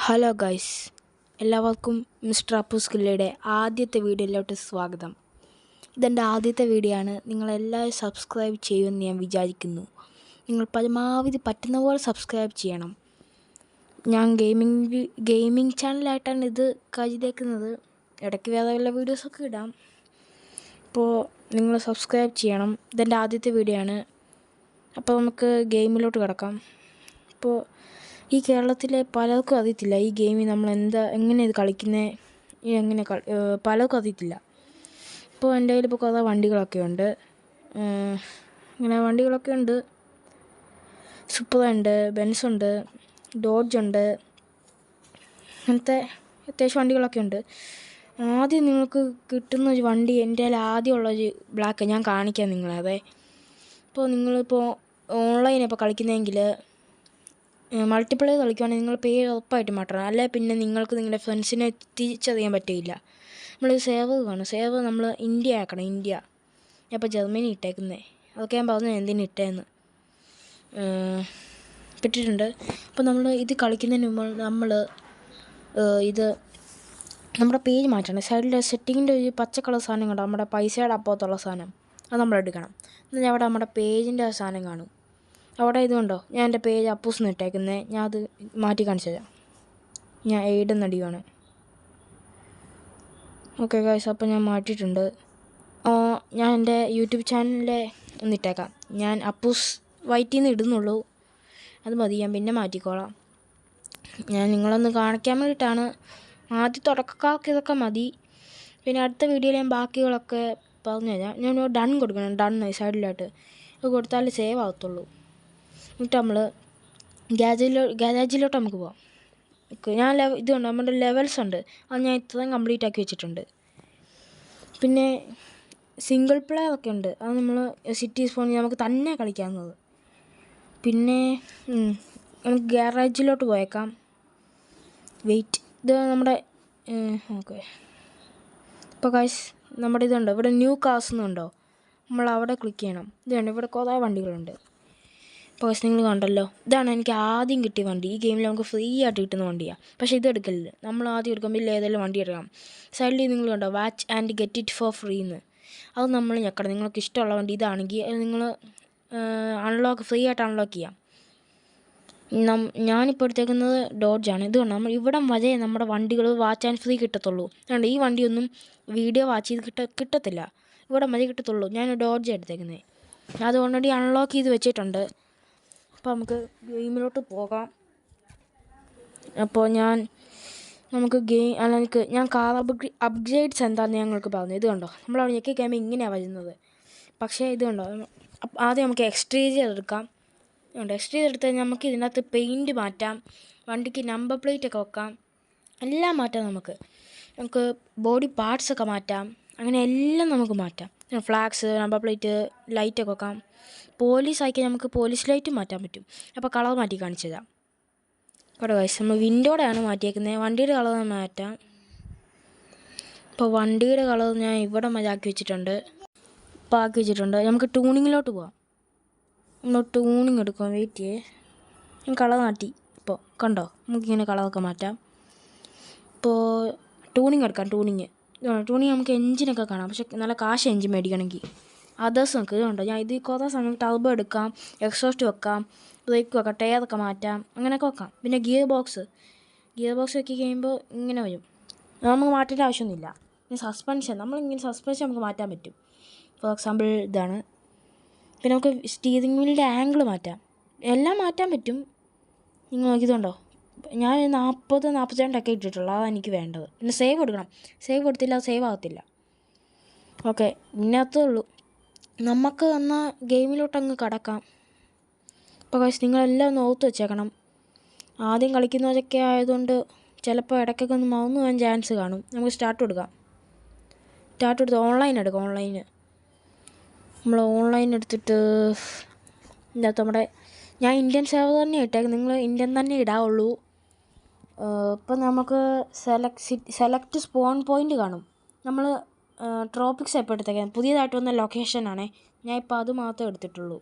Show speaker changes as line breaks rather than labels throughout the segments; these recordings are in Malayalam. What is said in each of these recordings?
ഹലോ ഗൈസ്, എല്ലാവർക്കും മിസ്റ്റർ അപ്പൂസ് കില്ലയുടെ ആദ്യത്തെ വീഡിയോയിലോട്ട് സ്വാഗതം. ഇതെൻ്റെ ആദ്യത്തെ വീഡിയോ ആണ്. നിങ്ങളെല്ലാവരും സബ്സ്ക്രൈബ് ചെയ്യുമെന്ന് ഞാൻ വിചാരിക്കുന്നു. നിങ്ങൾ പരമാവധി പറ്റുന്ന പോലെ സബ്സ്ക്രൈബ് ചെയ്യണം. ഞാൻ ഗെയിമിംഗ് ചാനലായിട്ടാണ് ഇത് കരുതിയേക്കുന്നത്. ഇടയ്ക്ക് വേറെ വല്ല വീഡിയോസൊക്കെ ഇടാം. അപ്പോൾ നിങ്ങൾ സബ്സ്ക്രൈബ് ചെയ്യണം. ഇതെൻ്റെ ആദ്യത്തെ വീഡിയോ ആണ്. അപ്പോൾ നമുക്ക് ഗെയിമിലോട്ട് കിടക്കാം. ഇപ്പോൾ ഈ കേരളത്തിലെ പലർക്കും അറിയത്തില്ല ഈ ഗെയിമിൽ നമ്മൾ എങ്ങനെ ഇത് കളിക്കുന്നത്, പലർക്കും അറിയത്തില്ല. ഇപ്പോൾ എൻ്റെ കയ്യിൽ ഇപ്പോൾ കുറേ വണ്ടികളൊക്കെ ഉണ്ട്. വണ്ടികളൊക്കെ ഉണ്ട്. സൂപ്പർ ഉണ്ട്, ബെൻസ് ഉണ്ട്, ഡോഡ്ജ് ഉണ്ട്, അങ്ങനത്തെ അത്യാവശ്യം വണ്ടികളൊക്കെ ഉണ്ട്. ആദ്യം നിങ്ങൾക്ക് കിട്ടുന്ന ഒരു വണ്ടി എൻ്റെ കയ്യിൽ ആദ്യമുള്ളൊരു ബ്ലാക്ക് ഞാൻ കാണിക്കാം നിങ്ങളെ. അതെ, ഇപ്പോൾ നിങ്ങളിപ്പോൾ ഓൺലൈൻ ഇപ്പോൾ കളിക്കുന്നതെങ്കിൽ മൾട്ടിപ്ലെയർ കളിക്കുകയാണെങ്കിൽ നിങ്ങൾ പേര് ഉറപ്പായിട്ട് മാറ്റണം. അല്ലെ പിന്നെ നിങ്ങൾക്ക് നിങ്ങളുടെ ഫ്രണ്ട്സിനെ തിരിച്ചറിയാൻ പറ്റില്ല. നമ്മൾ സേവർ കാണും. സേവർ നമ്മൾ ഇന്ത്യ ആക്കണം. ഇന്ത്യ. ഞാൻ ഇപ്പോൾ ജർമ്മനി ഇട്ടേക്കുന്നത്. അതൊക്കെ ഞാൻ പറഞ്ഞു എന്തിനു ഇട്ടേന്ന് ഇട്ടിട്ടുണ്ട്. അപ്പോൾ നമ്മൾ ഇത് കളിക്കുന്നതിന് മുമ്പ് നമ്മുടെ പേജ് മാറ്റണം. സൈഡിൽ സെറ്റിങ്ങിൻ്റെ ഒരു പച്ച കളർ സാധനം കണ്ടോ, നമ്മുടെ പൈസയുടെ അപ്പുറത്തുള്ള സാധനം, അത് നമ്മൾ എടുക്കണം. എന്നാൽ അവിടെ നമ്മുടെ പേജിൻ്റെ സാധനം കാണും. അവിടെ ഇതുകൊണ്ടോ, ഞാൻ എൻ്റെ പേജ് അപ്പൂസ് ഇട്ടേക്കുന്നത്. ഞാൻ അത് മാറ്റി കാണിച്ചു തരാം. ഞാൻ എയ്ഡ് നടിയാണ്. ഓക്കെ ഗൈസ്, അപ്പോൾ ഞാൻ മാറ്റിയിട്ടുണ്ട്. ഞാൻ എൻ്റെ യൂട്യൂബ് ചാനലിലെ ഒന്നിട്ടേക്കാം. ഞാൻ അപ്പൂസ് വൈറ്റിൽ നിന്ന് ഇടുന്നുള്ളൂ. അത് മതി, ഞാൻ പിന്നെ മാറ്റിക്കോളാം. ഞാൻ നിങ്ങളൊന്ന് കാണിക്കാൻ വേണ്ടിയിട്ടാണ്. ആദ്യം തുടക്കക്കാർക്ക് ഇതൊക്കെ മതി. പിന്നെ അടുത്ത വീഡിയോയിൽ ഞാൻ ബാക്കികളൊക്കെ പറഞ്ഞു തരാം. ഞാൻ ഡൺ കൊടുക്കണം. ഡൺ സൈഡിലായിട്ട് അത് കൊടുത്താൽ സേവ് ആവത്തുള്ളൂ. എന്നിട്ട് നമ്മൾ ഗാരേജിലോട്ട് നമുക്ക് പോവാം. ഞാൻ ഇതുണ്ട്, നമ്മുടെ ലെവൽസ് ഉണ്ട്. അത് ഞാൻ ഇത്രയും കംപ്ലീറ്റ് ആക്കി വെച്ചിട്ടുണ്ട്. പിന്നെ സിംഗിൾ പ്ലെയർ ഒക്കെ ഉണ്ട്. അത് നമ്മൾ സിറ്റി സ്പോണിൽ നമുക്ക് തന്നെ കളിക്കാവുന്നത്. പിന്നെ നമുക്ക് ഗാരേജിലോട്ട് പോയേക്കാം. വെയിറ്റ്, ഇത് നമ്മുടെ ഓക്കെ. ഇപ്പോൾ ഗൈസ്, നമ്മുടെ ഇതുണ്ട് ഇവിടെ, ന്യൂ കാർസ് എന്നുണ്ടോ, നമ്മൾ അവിടെ ക്ലിക്ക് ചെയ്യണം. ഇതുണ്ട്, ഇവിടെ കുറേ വണ്ടികളുണ്ട്. ഇപ്പോൾ നിങ്ങൾ കണ്ടല്ലോ, ഇതാണ് എനിക്ക് ആദ്യം കിട്ടിയ വണ്ടി. ഈ ഗെയിമിൽ നമുക്ക് ഫ്രീ ആയിട്ട് കിട്ടുന്ന വണ്ടിയാണ്. പക്ഷേ ഇത് എടുക്കരുത്. നമ്മൾ ആദ്യം എടുക്കുമ്പോൾ ഏതെങ്കിലും വണ്ടി എടുക്കാം. സൈഡിൽ നിങ്ങൾ കണ്ടോ, watch and get it for free എന്ന്. അത് നമ്മൾ ഞെക്കണം. നിങ്ങൾക്ക് ഇഷ്ടമുള്ള വണ്ടി ഇതാണെങ്കിൽ അത് നിങ്ങൾ ഫ്രീ ആയിട്ട് അൺലോക്ക് ചെയ്യാം. ഞാനിപ്പോൾ എടുത്തേക്കുന്നത് ഡോഡ്ജാണ്. ഇത് കണ്ടോ, നമ്മൾ ഇവിടം വരെ നമ്മുടെ വണ്ടികൾ വാച്ച് ആൻഡ് ഫ്രീ കിട്ടത്തുള്ളൂ. അതുകൊണ്ട് ഈ വണ്ടിയൊന്നും വീഡിയോ വാച്ച് ചെയ്ത് കിട്ടത്തില്ല. ഇവിടം വരെ കിട്ടത്തുള്ളൂ. ഞാൻ ഡോഡ്ജ് എടുത്തേക്കുന്നത്. അത് ഓൾറെഡി അൺലോക്ക് ചെയ്ത് വെച്ചിട്ടുണ്ട്. അപ്പോൾ നമുക്ക് ഗെയിമിലോട്ട് പോകാം. അപ്പോൾ ഞാൻ കാർ അപ്ഗ്രേഡ്സ് എന്താണെന്ന് ഞങ്ങൾക്ക് പറഞ്ഞു. ഇത് കണ്ടോ, നമ്മളവിടെ ഞെക്കി കഴിയുമ്പോൾ ഇങ്ങനെയാണ് വരുന്നത്. പക്ഷേ ഇത് കണ്ടോ, ആദ്യം നമുക്ക് എക്സ്റ്റീരിയർ എടുക്കാം. എക്സ്റ്റീരിയർ എടുത്ത് കഴിഞ്ഞാൽ നമുക്ക് ഇതിനകത്ത് പെയിൻറ്റ് മാറ്റാം, വണ്ടിക്ക് നമ്പർ പ്ലേറ്റ് ഒക്കെ വെക്കാം, എല്ലാം മാറ്റാം. നമുക്ക് ബോഡി പാർട്സൊക്കെ മാറ്റാം. അങ്ങനെ എല്ലാം നമുക്ക് മാറ്റാം. ഫ്ലാഗ്സ്, നമ്പർ പ്ലേറ്റ്, ലൈറ്റൊക്കെ വെക്കാം. പോലീസ് ആയിക്കാൻ നമുക്ക് പോലീസ് ലൈറ്റ് മാറ്റാൻ പറ്റും. അപ്പോൾ കളർ മാറ്റി കാണിച്ചു തരാം. കേട്ടോ ഗൈസ്, നമ്മൾ വിൻഡോടെയാണ് മാറ്റിയേക്കുന്നത്. വണ്ടിയുടെ കളർ മാറ്റാം. ഇപ്പോൾ വണ്ടിയുടെ കളർ ഞാൻ ഇവിടെ ആക്കി വെച്ചിട്ടുണ്ട്. ഇപ്പോൾ ആക്കി വെച്ചിട്ടുണ്ട്. നമുക്ക് ട്യൂണിങ്ങിലോട്ട് പോവാം. നമ്മൾ ട്യൂണിങ് എടുക്കാം. വെയിറ്റ് ചെയ്യേ, ഞാൻ കളർ മാറ്റി. ഇപ്പോൾ കണ്ടോ, നമുക്കിങ്ങനെ കളറൊക്കെ മാറ്റാം. ഇപ്പോൾ ട്യൂണിങ് എടുക്കാം. ട്യൂണിങ് നമുക്ക് എൻജിനൊക്കെ കാണാം. പക്ഷേ നല്ല കാശ് എൻജിൻ മേടിക്കണമെങ്കിൽ. അതേഴ്സ് നമുക്ക് ഇതുണ്ടോ, ഞാൻ ഇത് കുറേ സമയം ടർബോ എടുക്കാം, എക്സോസ്റ്റ് വെക്കാം, ബ്രേക്ക് വെക്കാം, ടയറൊക്കെ മാറ്റാം, അങ്ങനെയൊക്കെ വെക്കാം. പിന്നെ ഗിയർ ബോക്സ് വെക്കി കഴിയുമ്പോൾ ഇങ്ങനെ വരും. നമുക്ക് മാറ്റേണ്ട ആവശ്യമൊന്നുമില്ല. പിന്നെ സസ്പെൻഷൻ നമുക്ക് മാറ്റാൻ പറ്റും. ഫോർ എക്സാമ്പിൾ ഇതാണ്. പിന്നെ നമുക്ക് സ്റ്റീറിംഗ് വീലിൻ്റെ ആംഗിൾ മാറ്റാം. എല്ലാം മാറ്റാൻ പറ്റും. നിങ്ങൾ നോക്കിയതുണ്ടോ, ഞാൻ 40-42 ഇട്ടിട്ടുള്ളൂ. അതാണ് എനിക്ക് വേണ്ടത്. പിന്നെ സേവ് കൊടുക്കണം. സേവ് കൊടുത്തില്ല, അത് സേവ് ആകത്തില്ല. ഓക്കെ, ഇന്നത്തേ ഉള്ളൂ. നമുക്ക് എന്നാൽ ഗെയിമിലോട്ടങ്ങ് കടക്കാം. ഇപ്പോൾ ഗൈസ്, നിങ്ങളെല്ലാം ഒന്ന് ഓർത്ത് വെച്ചേക്കണം. ആദ്യം കളിക്കുന്നവരൊക്കെ ആയതുകൊണ്ട് ചിലപ്പോൾ ഇടയ്ക്കൊക്കെ ഒന്ന് മറന്നു പോകാൻ ചാൻസ് കാണും. നമുക്ക് സ്റ്റാർട്ട് കൊടുക്കാം. സ്റ്റാർട്ട് എടുത്ത് ഓൺലൈൻ എടുക്കാം. നമ്മൾ ഓൺലൈൻ എടുത്തിട്ട് ഇതിനകത്ത് ഞാൻ ഇന്ത്യൻ സേവർ തന്നെ ഇട്ടേക്കും. നിങ്ങൾ ഇന്ത്യൻ തന്നെ ഇടാവുള്ളൂ. ഇപ്പം നമുക്ക് സെലക്ട് സ്പോൺ പോയിൻ്റ് കാണും. നമ്മൾ ട്രോപ്പിക്സ് എപ്പോൾ എടുത്തേക്കാം. പുതിയതായിട്ട് വന്ന ലൊക്കേഷനാണേ. ഞാൻ ഇപ്പോൾ അത് മാത്രമേ എടുത്തിട്ടുള്ളൂ.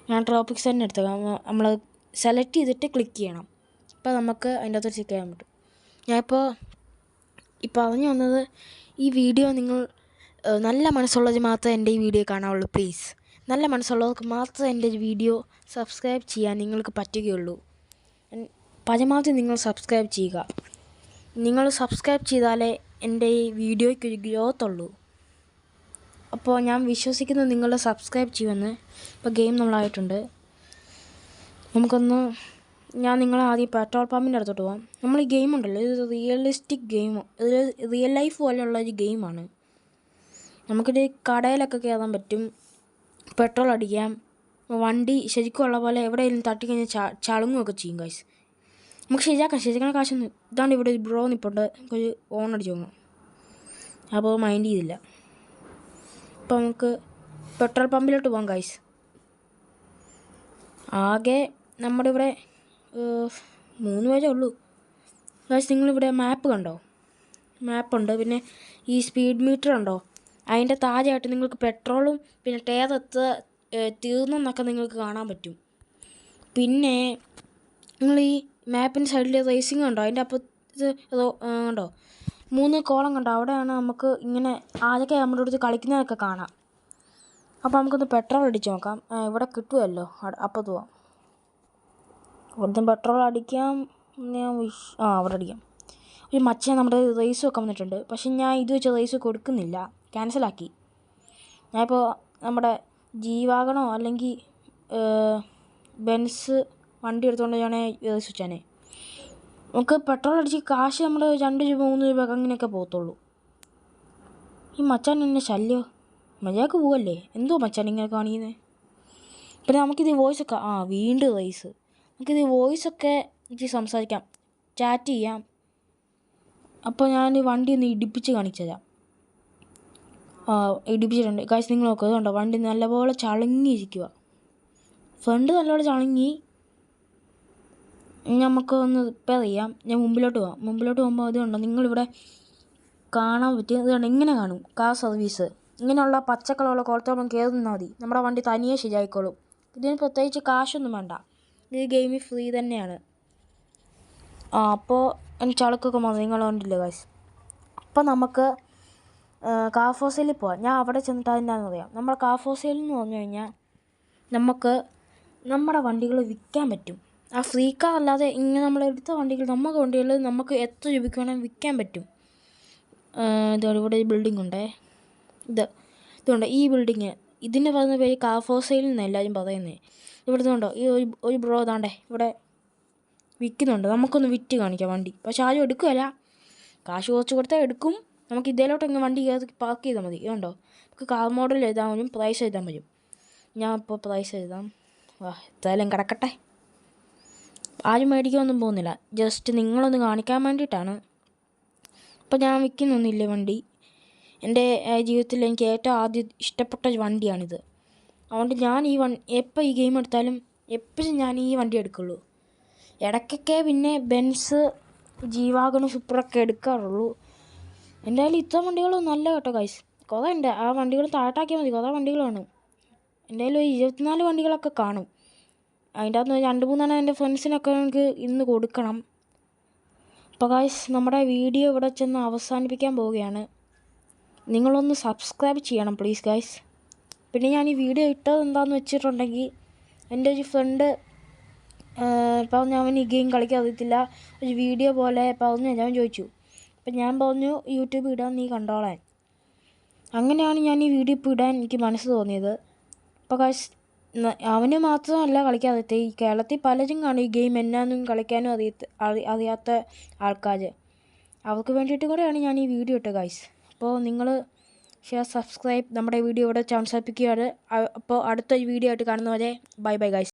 ഞാൻ ട്രോപ്പിക്സ് തന്നെ എടുത്തേക്കാം. നമ്മൾ സെലക്ട് ചെയ്തിട്ട് ക്ലിക്ക് ചെയ്യണം. അപ്പോൾ നമുക്ക് അതിൻ്റെ അകത്ത് ചെക്ക് ചെയ്യാൻ പറ്റും. ഞാനിപ്പോൾ പറഞ്ഞു വന്നത്, ഈ വീഡിയോ നിങ്ങൾ നല്ല മനസ്സുള്ളത് മാത്രമേ എൻ്റെ ഈ വീഡിയോ കാണാവുള്ളൂ. പ്ലീസ്, നല്ല മനസ്സുള്ളവർക്ക് മാത്രമേ എൻ്റെ വീഡിയോ സബ്സ്ക്രൈബ് ചെയ്യാൻ നിങ്ങൾക്ക് പറ്റുകയുള്ളൂ. പരമാവധി നിങ്ങൾ സബ്സ്ക്രൈബ് ചെയ്യുക. നിങ്ങൾ സബ്സ്ക്രൈബ് ചെയ്താലേ എൻ്റെ ഈ വീഡിയോയ്ക്ക് ഒരു ഗ്രോത്ത് ഉള്ളൂ. അപ്പോൾ ഞാൻ വിശ്വസിക്കുന്നത് നിങ്ങൾ സബ്സ്ക്രൈബ് ചെയ്യുമെന്ന്. ഇപ്പോൾ ഗെയിം നമ്മളായിട്ടുണ്ട്. ഞാൻ നിങ്ങളെ ആദ്യം പെട്രോൾ പമ്പിൻ്റെ അടുത്തോട്ട് പോകാം. നമ്മൾ ഈ ഗെയിം ഉണ്ടല്ലോ, ഇത് റിയലിസ്റ്റിക് ഗെയിം, ഇത് റിയൽ ലൈഫ് പോലെയുള്ള ഒരു ഗെയിമാണ്. നമുക്കിത് കടയിലൊക്കെ കയറാൻ പറ്റും, പെട്രോൾ അടിക്കാം, വണ്ടി ശരിക്കും ഉള്ള പോലെ എവിടെയെങ്കിലും തട്ടിക്കഴിഞ്ഞാൽ ചളുങ്ങുകയൊക്കെ ചെയ്യും ഗൈസ്. നമുക്ക് ശരിയാക്കണ കാശൊന്നും. ഇതാണ്ട് ഇവിടെ ഒരു ബ്രോ നിൽപ്പുണ്ട്, ഒരു ഓൺ അടിച്ചു പോകണം. അപ്പോൾ മൈൻഡ് ചെയ്തില്ല. അപ്പോൾ നമുക്ക് പെട്രോൾ പമ്പിലോട്ട് പോകാം ഗൈസ്. ആകെ നമ്മുടെ ഇവിടെ 3 പേരേ ഉള്ളൂ ഗൈസ്. നിങ്ങളിവിടെ മാപ്പ് കണ്ടോ? മാപ്പുണ്ട്. പിന്നെ ഈ സ്പീഡ് മീറ്റർ ഉണ്ടോ? അതിൻ്റെ താഴെയായിട്ട് നിങ്ങൾക്ക് പെട്രോളും പിന്നെ ടയർ തീർന്നെന്നൊക്കെ നിങ്ങൾക്ക് കാണാൻ പറ്റും. പിന്നെ നിങ്ങൾ ഈ മാപ്പിൻ്റെ സൈഡിൽ റേസിംഗ് കണ്ടോ? അതിൻ്റെ അപ്പുറത്ത് കണ്ടോ 3 കോളം കണ്ടോ? അവിടെയാണ് നമുക്ക് ഇങ്ങനെ ആരൊക്കെ നമ്മുടെ അടുത്ത് കളിക്കുന്നതൊക്കെ കാണാം. അപ്പോൾ നമുക്കൊന്ന് പെട്രോൾ അടിച്ച് നോക്കാം. ഇവിടെ കിട്ടുമല്ലോ, അപ്പുറത്ത് പോവാം. ഇവിടുത്തെ പെട്രോൾ അടിക്കാം. അവിടെ അടിക്കാം. ഒരു മച്ചാൻ നമ്മുടെ റേസ് വെക്കാൻ വന്നിട്ടുണ്ട്. പക്ഷെ ഞാൻ ഇത് വെച്ച് റേസ് കൊടുക്കുന്നില്ല, ക്യാൻസലാക്കി. ഞാനിപ്പോൾ നമ്മുടെ ജീവാഗണോ അല്ലെങ്കിൽ ബെൻസ് വണ്ടി എടുത്തുകൊണ്ട് ഞാൻ റേസ് വെച്ചാനേ. നമുക്ക് പെട്രോൾ അടിച്ച് കാശ് നമ്മൾ 2 രൂപ 3 രൂപ അങ്ങനെയൊക്കെ പോകത്തുള്ളൂ. ഈ മച്ചാൻ എന്നെ ശല്യോ, മര്യാദക്ക് പോവല്ലേ? എന്തോ മച്ചാൻ ഇങ്ങനെ കാണിക്കുന്നത്. പിന്നെ നമുക്കിത് വോയിസൊക്കെ വീണ്ടും റേസ്. നമുക്കിത് വോയിസൊക്കെ എനിക്ക് സംസാരിക്കാം, ചാറ്റ് ചെയ്യാം. അപ്പോൾ ഞാൻ വണ്ടി ഒന്ന് ഇടിപ്പിച്ച് കാണിച്ചു തരാം. ഇടിപ്പിച്ചിട്ടുണ്ട് ഗൈസ്. നിങ്ങൾ നോക്കുക, അതുകൊണ്ടോ വണ്ടി നല്ലപോലെ ചളുങ്ങിയിരിക്കുക. ഫ്രണ്ട് നല്ലപോലെ ചളുങ്ങി. നമുക്ക് ഒന്ന് റിപ്പയർ ചെയ്യാം. ഞാൻ മുമ്പിലോട്ട് പോകുമ്പോൾ അതുകൊണ്ടോ നിങ്ങളിവിടെ കാണാൻ പറ്റും. ഇതുകൊണ്ട് ഇങ്ങനെ കാണും കാർ സർവീസ്. ഇങ്ങനെയുള്ള പച്ചക്കളറുള്ള കോളത്തോളം കയറുന്നാൽ മതി, നമ്മുടെ വണ്ടി തനിയെ ശരിയായിക്കോളും. ഇതിന് പ്രത്യേകിച്ച് കാശൊന്നും വേണ്ട, ഇത് ഗെയിമിൽ ഫ്രീ തന്നെയാണ്. അപ്പോൾ എനിക്ക് ചളുക്കൊക്കെ മതി, നിങ്ങൾ കണ്ടില്ല ഗൈസ്. അപ്പോൾ നമുക്ക് കാർ ഫോർ സെയിലിൽ പോവാം. ഞാൻ അവിടെ ചെന്നിട്ട് അതിൻ്റെയാണെന്ന് അറിയാം. നമ്മുടെ കാർ ഫോർ സെയിൽ എന്ന് പറഞ്ഞു കഴിഞ്ഞാൽ നമുക്ക് നമ്മുടെ വണ്ടികൾ വിൽക്കാൻ പറ്റും. ആ ഫ്രീ കാർ അല്ലാതെ ഇങ്ങനെ നമ്മളെടുത്ത വണ്ടികൾ, നമ്മുടെ വണ്ടികൾ നമുക്ക് എത്ര രൂപയ്ക്ക് വേണമെങ്കിൽ വിൽക്കാൻ പറ്റും. ഇതുകൊണ്ട് ഇവിടെ ഒരു ബിൽഡിംഗ് ഉണ്ടേ. ഇതുണ്ട് ഈ ബിൽഡിങ്. ഇതിന് പറയുന്ന പേര് കാർ ഫോർ സെയിൽ എന്നാണ് എല്ലാവരും പറയുന്നത്. ഇവിടുത്തെ ഉണ്ടോ ഈ ഒരു ബ്രോ ഇതാണ്ടേ ഇവിടെ വിൽക്കുന്നുണ്ട്. നമുക്കൊന്ന് വിറ്റ് കാണിക്കാം വണ്ടി. പക്ഷെ ആരും എടുക്കുകയല്ല, കാശ് കുറച്ച് കൊടുത്താൽ എടുക്കും. നമുക്ക് ഇതിലോട്ട് ഇങ്ങനെ വണ്ടി കയറി പാർക്ക് ചെയ്താൽ മതി. ഇതുണ്ടോ, നമുക്ക് കാർ മോഡൽ എഴുതാൻ പറ്റും, പ്രൈസ് എഴുതാൻ പറ്റും. ഞാൻ ഇപ്പോൾ പ്രൈസ് എഴുതാം. എന്തായാലും കിടക്കട്ടെ. ആരും മേടിക്കാനൊന്നും പോകുന്നില്ല, ജസ്റ്റ് നിങ്ങളൊന്ന് കാണിക്കാൻ വേണ്ടിയിട്ടാണ്. അപ്പോൾ ഞാൻ വിൽക്കുന്നൊന്നുമില്ല വണ്ടി. എൻ്റെ ജീവിതത്തിൽ എനിക്ക് ഏറ്റവും ആദ്യം ഇഷ്ടപ്പെട്ട ഒരു വണ്ടിയാണിത്. അതുകൊണ്ട് ഞാൻ എപ്പോൾ ഈ ഗെയിം എടുത്താലും എപ്പോഴും ഞാൻ ഈ വണ്ടി എടുക്കുള്ളൂ. ഇടയ്ക്കൊക്കെ പിന്നെ ബെൻസ് ജീവാഗണും സൂപ്പറൊക്കെ എടുക്കാറുള്ളൂ. എന്തായാലും ഇത്ര വണ്ടികളും നല്ല കേട്ടോ ഗൈസ്. കുറേ ഉണ്ട്. ആ വണ്ടികൾ താഴട്ടാക്കിയാൽ മതി, കുറേ വണ്ടികൾ കാണും. എന്തായാലും 24 വണ്ടികളൊക്കെ കാണും. അതിൻ്റെ അകത്ത് 2-3 എൻ്റെ ഫ്രണ്ട്സിനൊക്കെ നമുക്ക് ഇന്ന് കൊടുക്കണം. അപ്പോൾ ഗൈസ്, നമ്മുടെ വീഡിയോ ഇവിടെ ചെന്ന് അവസാനിപ്പിക്കാൻ പോവുകയാണ്. നിങ്ങളൊന്ന് സബ്സ്ക്രൈബ് ചെയ്യണം പ്ലീസ് ഗൈസ്. പിന്നെ ഞാൻ ഈ വീഡിയോ ഇട്ടത് എന്താണെന്ന് വെച്ചിട്ടുണ്ടെങ്കിൽ, എൻ്റെ ഒരു ഫ്രണ്ട് പറഞ്ഞു അവൻ ഈ ഗെയിം കളിക്കാൻ അറിയത്തില്ല, ഒരു വീഡിയോ പോലെ പറഞ്ഞു ഞാൻ ചോദിച്ചു. അപ്പം ഞാൻ പറഞ്ഞു യൂട്യൂബ് ഇടാൻ, നീ കണ്ടോളാൻ. അങ്ങനെയാണ് ഞാൻ ഈ വീഡിയോ ഇപ്പോൾ ഇടാൻ എനിക്ക് മനസ്സ് തോന്നിയത്. അപ്പോൾ ഗൈസ്, അവന് മാത്രമല്ല കളിക്കാൻ അറിയത്തെ, ഈ കേരളത്തിൽ പലരും കാണും ഈ ഗെയിം എന്നാന്നും കളിക്കാനും അറിയാത്ത ആൾക്കാർ. അവർക്ക് വേണ്ടിയിട്ട് കൂടെയാണ് ഞാൻ ഈ വീഡിയോ ഇട്ടത് ഗൈസ്. അപ്പോൾ നിങ്ങൾ ഷെയർ, സബ്സ്ക്രൈബ്, നമ്മുടെ വീഡിയോ ഇവിടെ അവസാനിപ്പിക്കുകയാണ്. അപ്പോൾ അടുത്തൊരു വീഡിയോ ആയിട്ട് കാണുന്നവരെ ബൈ ബൈ ഗൈസ്.